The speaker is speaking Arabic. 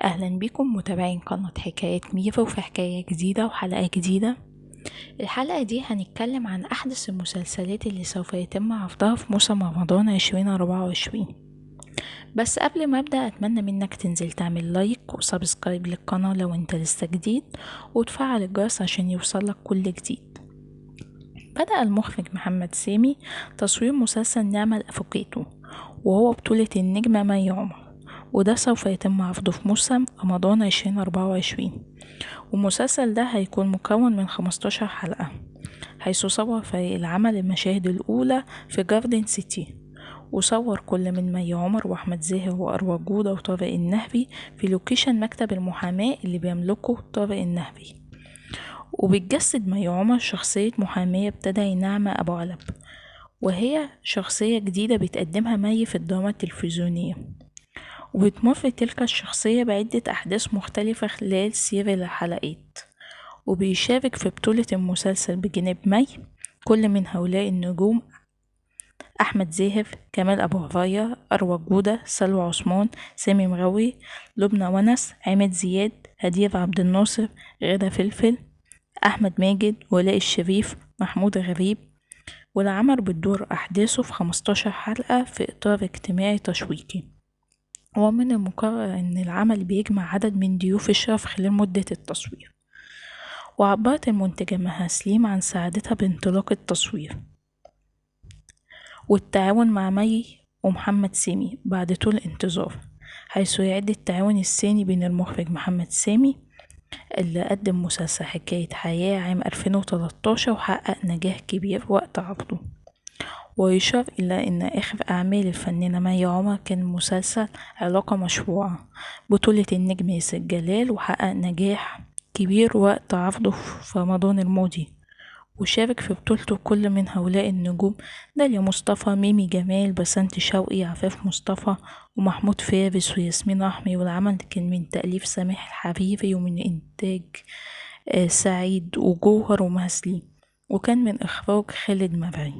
أهلا بكم متابعين قناة حكايات ميرو في حكاية جديدة وحلقة جديدة. الحلقة دي هنتكلم عن أحدث المسلسلات اللي سوف يتم عرضها في موسم رمضان 2024. بس قبل ما أبدأ أتمنى منك تنزل تعمل لايك وسبسكرايب للقناة لو انت لسه جديد، وتفعل الجرس عشان يوصلك كل جديد. بدأ المخرج محمد سامي تصوير مسلسل نعمة الأفوكاتو، وهو بطولة النجمة مي عمر، وده سوف يتم عرضه في موسم رمضان 2024. والمسلسل ده هيكون مكون من 15 حلقة، حيث صور فريق العمل المشاهد الأولى في جاردن سيتي، وصور كل من مي عمر وأحمد زاهر وأروى جودة وطارق النهبي في لوكيشن مكتب المحاماة اللي بيملكه طارق النهبي. وبتجسد مي عمر شخصية محامية بتدعي نعمة أبو علب، وهي شخصية جديدة بتقدمها مي في الدراما التلفزيونية، وبتمر تلك الشخصية بعدة أحداث مختلفة خلال سير الحلقات. وبيشارك في بطولة المسلسل بجانب مي كل من هؤلاء النجوم: أحمد زاهر، كمال أبو هرية، أروى جودة، سلوى عثمان، سامي مغاوي، لبنى ونس، عماد زياد، هدير عبد الناصر، غادة فلفل، أحمد ماجد، ولاء الشريف، محمود غريب. والعمل بتدور أحداثه في 15 حلقة في إطار اجتماعي تشويقي. ومن المقرر أن العمل بيجمع عدد من ضيوف الشرف خلال مدة التصوير. وعبرت المنتجة مها سليم عن سعادتها بانطلاق التصوير والتعاون مع مي ومحمد سامي بعد طول انتظار، حيث يعد التعاون الثاني بين المخرج محمد سامي اللي قدم مسلسل حكاية حياة عام 2013 وحقق نجاح كبير وقت عرضه. ويشار إلى أن آخر أعمال الفنانة مي عمر كان مسلسل علاقة مشروعة بطولة النجم ياسر جلال، وحقق نجاح كبير وقت عرضه في رمضان الماضي. وشارك في بطولته كل من هؤلاء النجوم: داليا مصطفى، ميمي جمال، بسنت شوقي، عفاف مصطفى، ومحمود فارس، وياسمين رحمي. والعمل كان من تأليف سامح الحريري ومن إنتاج سعيد وجوهر ومهسلين، وكان من إخراج خالد مرعي.